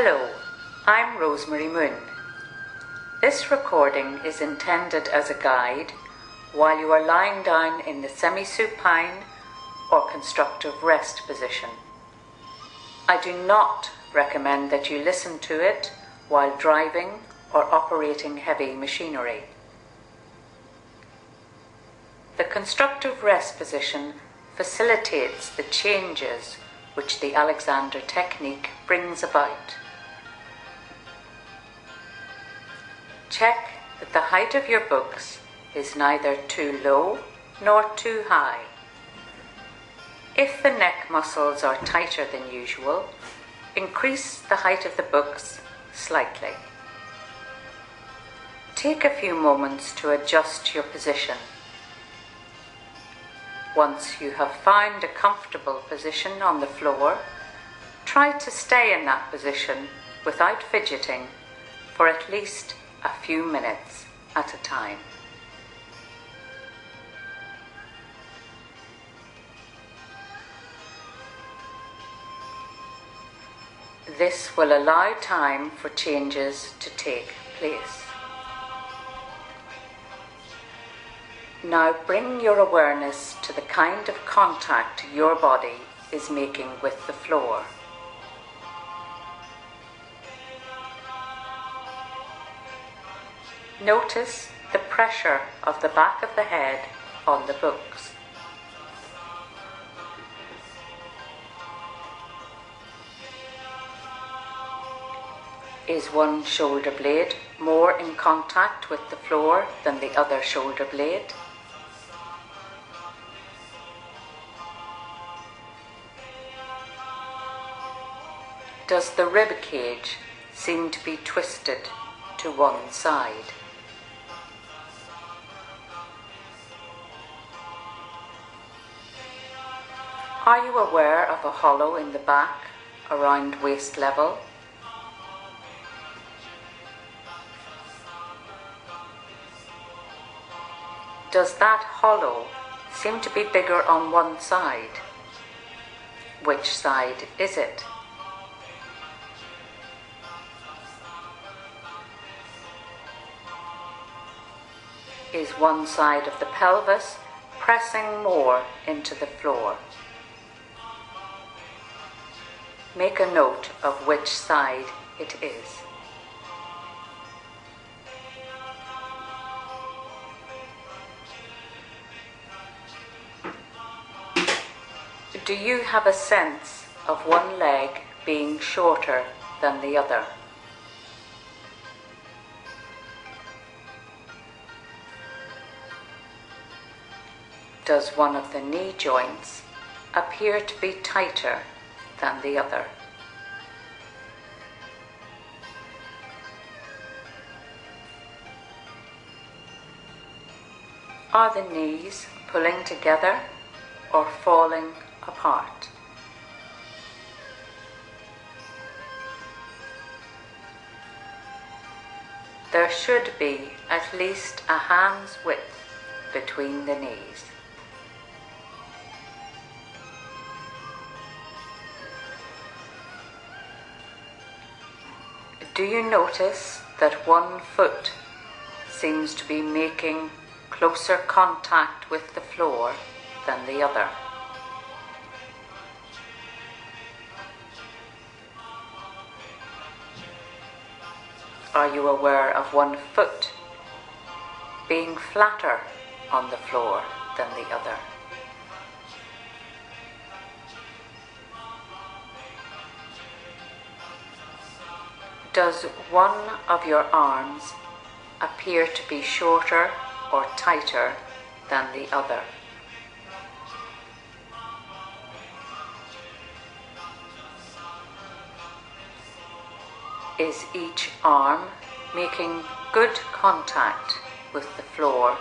Hello, I'm Rosemary Moon. This recording is intended as a guide while you are lying down in the semi-supine or constructive rest position. I do not recommend that you listen to it while driving or operating heavy machinery. The constructive rest position facilitates the changes which the Alexander technique brings about. Check that the height of your books is neither too low nor too high. If the neck muscles are tighter than usual, increase the height of the books slightly. Take a few moments to adjust your position. Once you have found a comfortable position on the floor, try to stay in that position without fidgeting for at least a few minutes at a time. This will allow time for changes to take place. Now bring your awareness to the kind of contact your body is making with the floor. Notice the pressure of the back of the head on the books. Is one shoulder blade more in contact with the floor than the other shoulder blade? Does the rib cage seem to be twisted to one side? Are you aware of a hollow in the back around waist level? Does that hollow seem to be bigger on one side? Which side is it? Is one side of the pelvis pressing more into the floor? Make a note of which side it is. Do you have a sense of one leg being shorter than the other? Does one of the knee joints appear to be tighter than the other? Are the knees pulling together or falling apart? There should be at least a hand's width between the knees. Do you notice that one foot seems to be making closer contact with the floor than the other? Are you aware of one foot being flatter on the floor than the other? Does one of your arms appear to be shorter or tighter than the other? Is each arm making good contact with the floor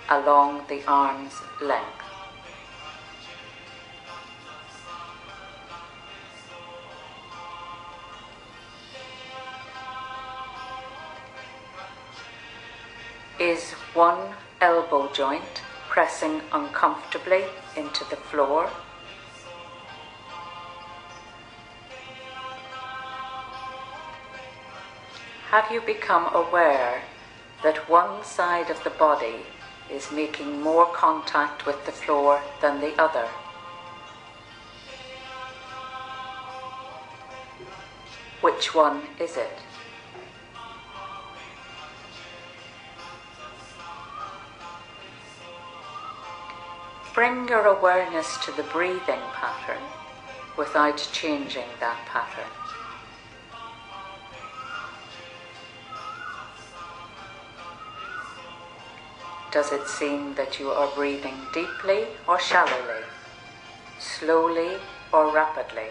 along the arm's length? Is one elbow joint pressing uncomfortably into the floor? have you become aware that one side of the body is making more contact with the floor than the other? Which one is it? Bring your awareness to the breathing pattern without changing that pattern. Does it seem that you are breathing deeply or shallowly, slowly or rapidly?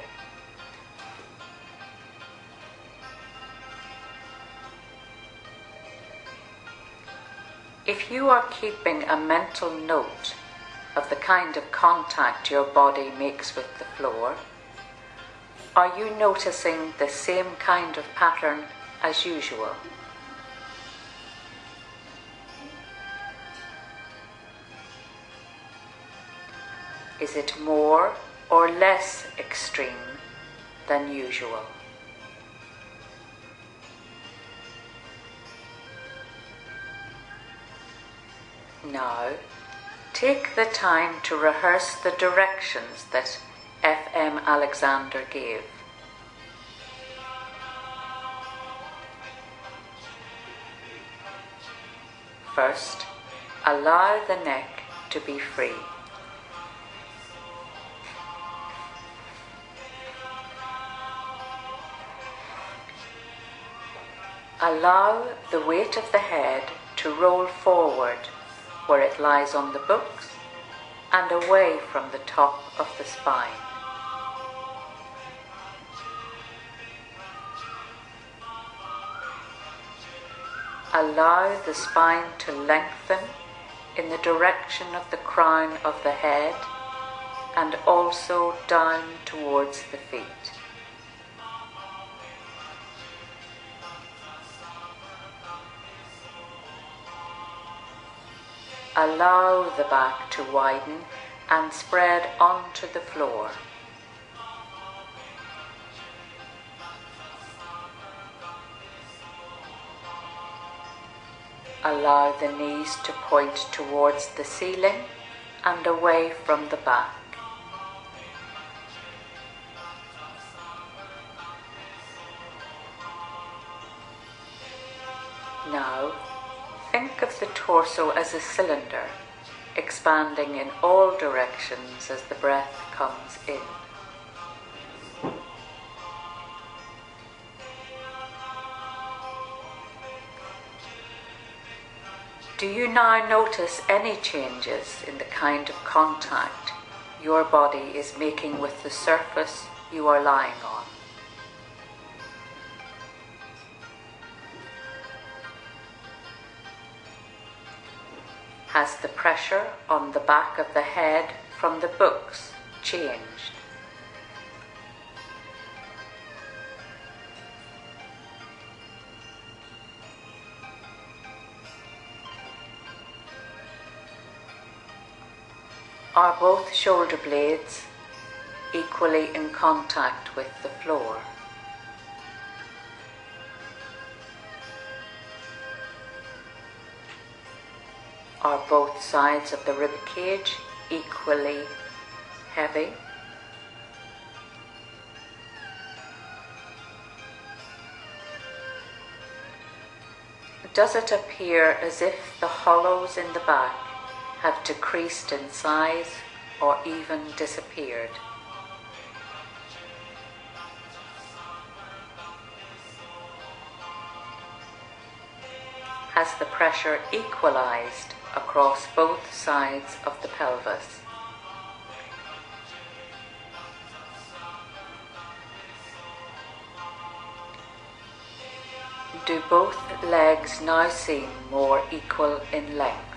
If you are keeping a mental note of the kind of contact your body makes with the floor, are you noticing the same kind of pattern as usual? Is it more or less extreme than usual? Now, take the time to rehearse the directions that F.M. Alexander gave. First, allow the neck to be free. Allow the weight of the head to roll forward where it lies on the books and away from the top of the spine. Allow the spine to lengthen in the direction of the crown of the head and also down towards the feet. Allow the back to widen and spread onto the floor. Allow the knees to point towards the ceiling and away from the back. Now, think of the torso as a cylinder, expanding in all directions as the breath comes in. Do you now notice any changes in the kind of contact your body is making with the surface you are lying on? Has the pressure on the back of the head from the books changed? Are both shoulder blades equally in contact with the floor? Are both sides of the rib cage equally heavy? Does it appear as if the hollows in the back have decreased in size or even disappeared? Has the pressure equalized across both sides of the pelvis? Do both legs now seem more equal in length?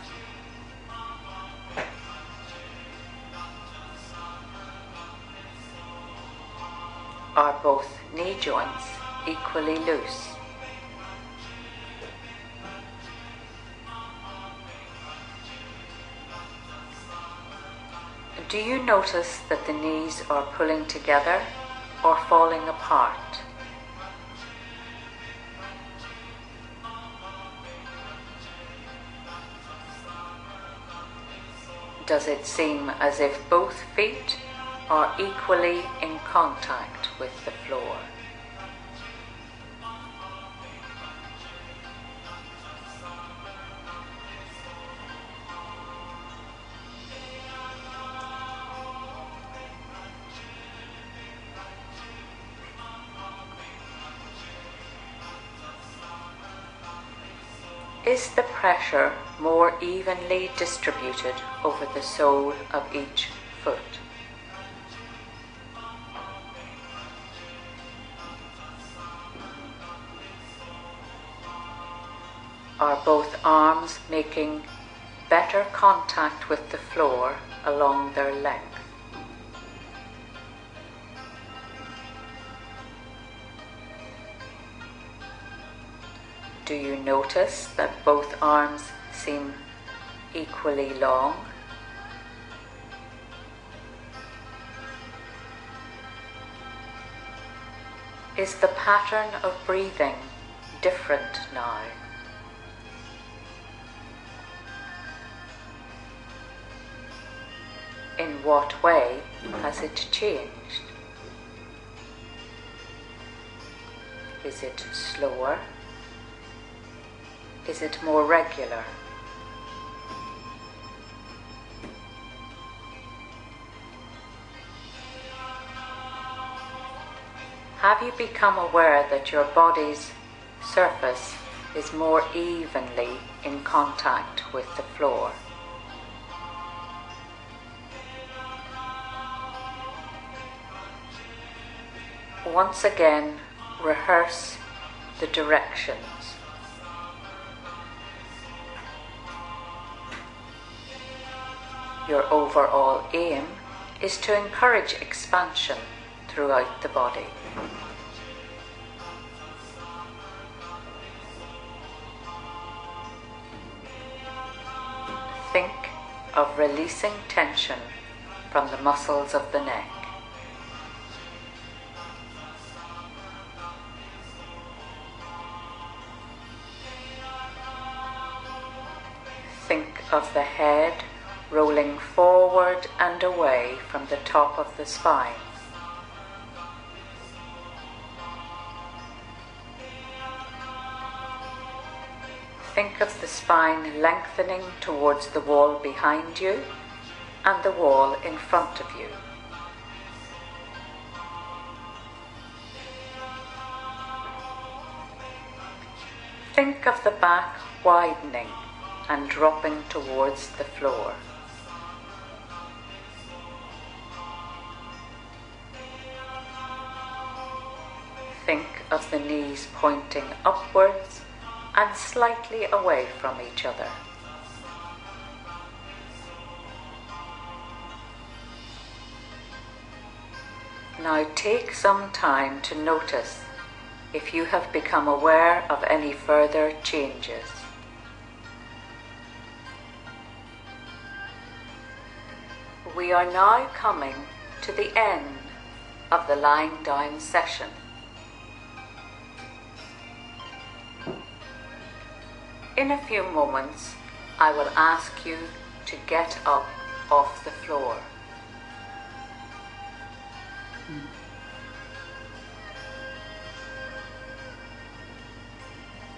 Are both knee joints equally loose? Do you notice that the knees are pulling together or falling apart? Does it seem as if both feet are equally in contact with the floor? Is the pressure more evenly distributed over the sole of each foot? Are both arms making better contact with the floor along their length? Do you notice that both arms seem equally long? Is the pattern of breathing different now? In what way has it changed? Is it slower? Is it more regular? Have you become aware that your body's surface is more evenly in contact with the floor? Once again, rehearse the directions. Your overall aim is to encourage expansion throughout the body. Think of releasing tension from the muscles of the neck. Think of the head rolling forward and away from the top of the spine. Think of the spine lengthening towards the wall behind you and the wall in front of you. Think of the back widening and dropping towards the floor. Think of the knees pointing upwards and slightly away from each other. Now take some time to notice if you have become aware of any further changes. We are now coming to the end of the lying down session. In a few moments, I will ask you to get up off the floor.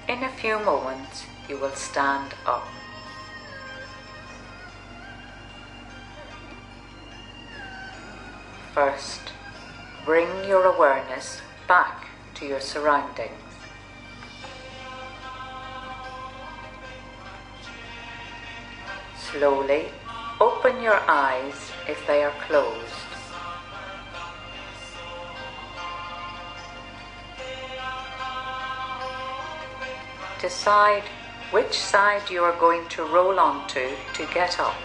In a few moments, you will stand up. First, bring your awareness back to your surroundings. Slowly open your eyes if they are closed. Decide which side you are going to roll onto to get up.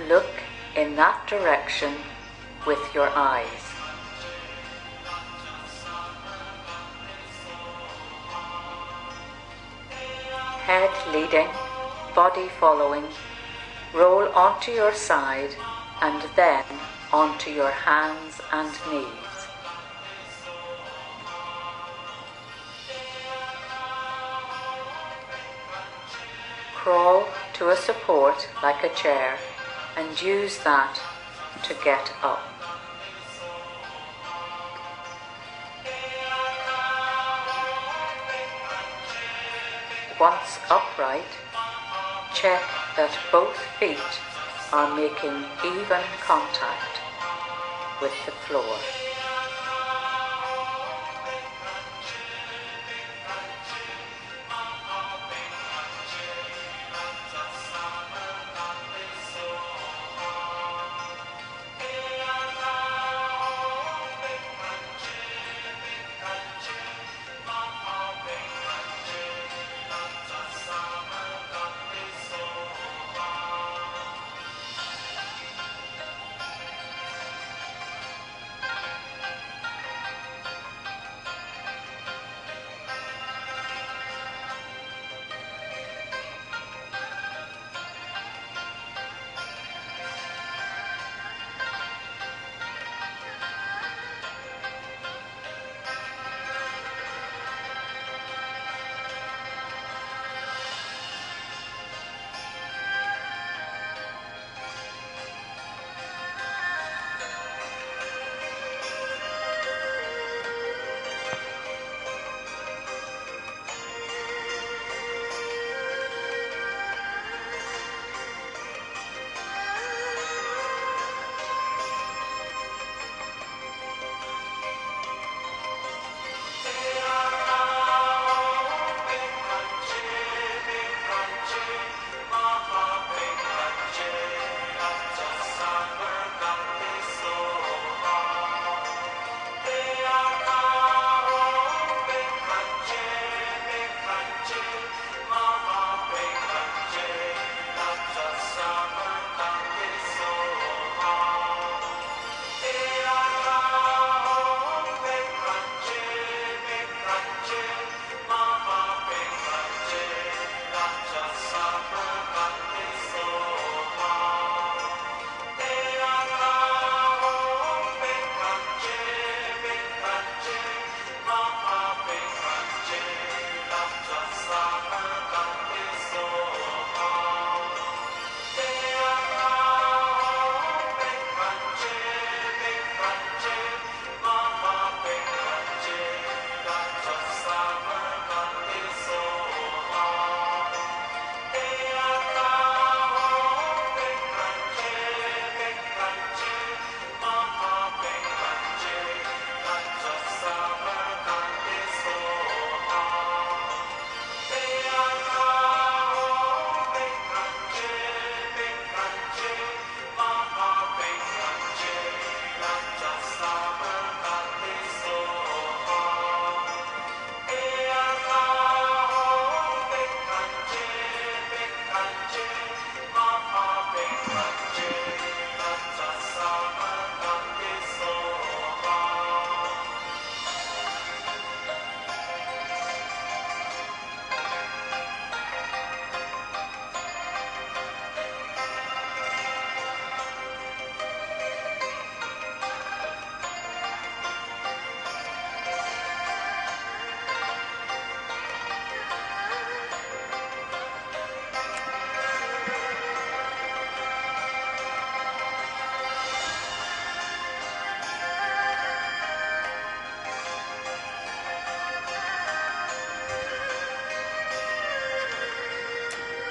Look in that direction with your eyes. Head leading, body following, roll onto your side and then onto your hands and knees. crawl to a support like a chair and use that to get up. Once upright, check that both feet are making even contact with the floor.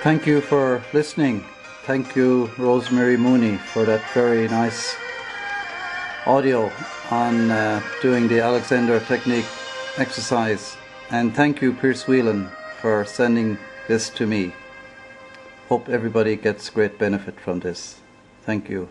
Thank you for listening. Thank you, Rosemary Moon, for that very nice audio on doing the Alexander technique exercise. And thank you, Pierce Whelan, for sending this to me. Hope everybody gets great benefit from this. Thank you.